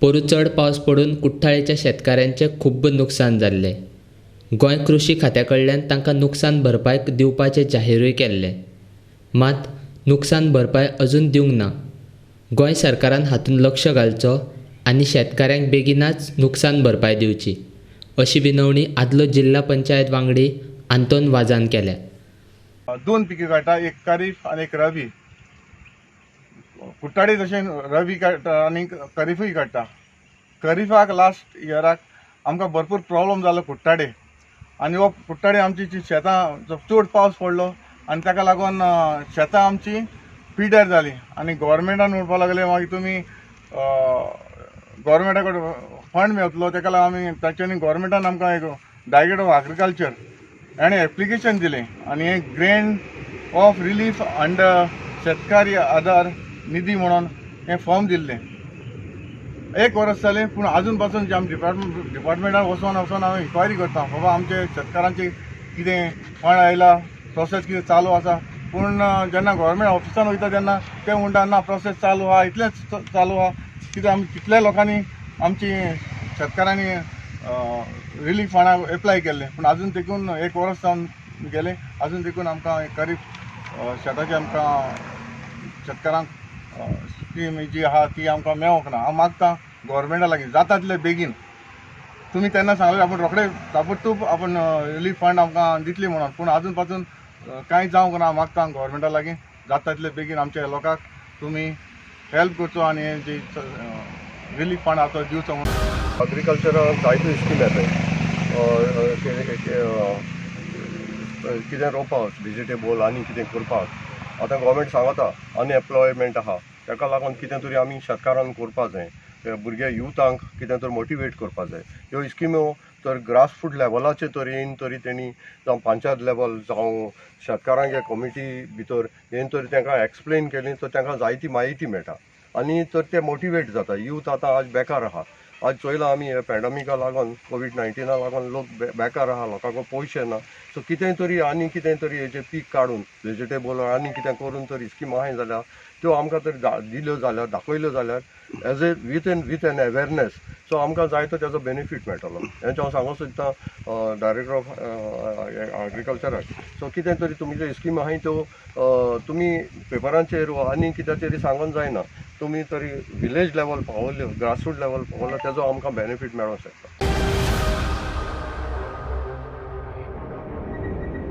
पोरू चड पावस पडून कुठ्ठाळेच्या शेतकाऱ्यांचे खूब नुकसान जाल्ले. गोंय कृशी खात्या कडल्यान तांकां नुकसान भरपाय दिवपाचें जाहीरूय केल्लें. मात नुकसान भरपाय अजून दिवंक ना. गोंय सरकारान हातूंत लक्ष घालचो आनी शेतकाऱ्यांक बेगिनाच नुकसान भरपाय दिवची अशी विनवणी आदलो जिल्हा पंचायत वांगडी आंतोन वाजान केल्या. दोन पिकी काडटा, एक खरीफ आनी एक रबी. कुट्टाडे तशें रबी काडटा आनी खरीफूय काडटा. खरीफाक लास्ट इयराक आमकां भरपूर प्रॉब्लम जालो कुट्टाडे, आनी हो कुट्टाडे आमची शेतां चड पावस पडलो आनी ताका लागून शेतां आमची पिड्ड्यार जाली. आनी गव्हर्मेंटान म्हणपाक लागले मागीर तुमी गव्हर्मेंटा कडेन फंड मेळटलो, ताका लागून आमी तांच्यांनी गव्हर्मेंटान आमकां एक डायरेक्टर ऑफ एग्रीकल्चर हाणें एप्लिकेशन दिलें आनी एक ग्रेंट ऑफ रिलीफ अंडर शेतकारी आधार निधी म्हणून हें फॉर्म दिल्लें. एक वर्स जालें पूण आजून पासून जे आमी डिपार्टमेंटान वचोन हांव इन्क्वायरी करता बाबा आमचे शेतकारांचे कितें फंड आयला, प्रोसेस कितें चालू आसा. पूण जेन्ना गव्हर्मेंट ऑफिसान वयता तेन्ना ते म्हणटा ना प्रोसेस चालू आहा, इतलेंच चालू आहा. कित्याक आमी कितल्या लोकांनी आमची शेतकारांनी रिलीफ फंडाक एप्लाय केल्लें पूण आजून देखून एक वर्स जावन गेलें, आजून देखून आमकां खरीफ शेताची आमकां शेतकारांक स्कीम जी आहा ती आमकां मेळोंक ना. हांव मागतां गव्हर्मेंटा लागीं जाता तितले बेगीन. तुमी तेन्ना सांगलें आपूण रोखडे ताबडतोब आपूण रिलीफ फंड आमकां दितली म्हणून, पूण आजून पासून कांय जावंक ना. मागतां गव्हर्मेंटा लागीं जाता तितले बेगीन आमच्या लोकांक तुमी हेल्प करचो आनी जी रिलीफ फंड आहा तो दिवचो म्हणून. एग्रीकल्चरान जायत्यो स्कीम येताय. कितें रोवपाक वेजिटेबल आनी कितें करपाक आतां गव्हर्मेंट सांगता अनएम्प्लॉयमेंट आहा, ताका लागून कितें तरी आमी शेतकारांक करपाक जाय. भुरग्या युथांक कितें तरी मोटिवेट करपाक जाय. ह्यो स्किम्यो तर ग्रासरूट लेवलाचे तरेन तरी तेणी जावं पंचायत लेवल जावं शेतकारांक कमिटी भितर हें तरी तांकां एक्सप्लेन केली तर तांकां जायती म्हायती मेळटा आनी तर ते मोटिवेट जाता. यूथ आतां आज बेकार आहा. आज चोयलां आमी हे पॅन्डेमिका लागून कोवीड-19 लागून लोक बेकार आहा, लोकांक पयशे ना. सो कितें तरी आनी कितें तरी हेजें पीक काडून वेजिटेबल आनी कितें करून तरी स्कीम आहाय जाल्यार त्यो आमकां तरी दिल्यो जाल्यार दाखयल्यो जाल्यार as a with an awareness so आमकां जाय तो तेजो बेनिफीट मेळटलो. हेंच हांव सांगूंक सोदतां डायरेक्टर ऑफ एग्रीकल्चराक. सो कितें तरी तुमी ज्यो स्कीम आहाय त्यो तुमी पेपरांचेर वा आनी कितें तरी सांगून जायना. तुमी तरी विलेज लेवल पावयल्यो, ग्रासरूट लेवल पावयलो, तेजो आमकां बेनिफीट मेळोंक शकता.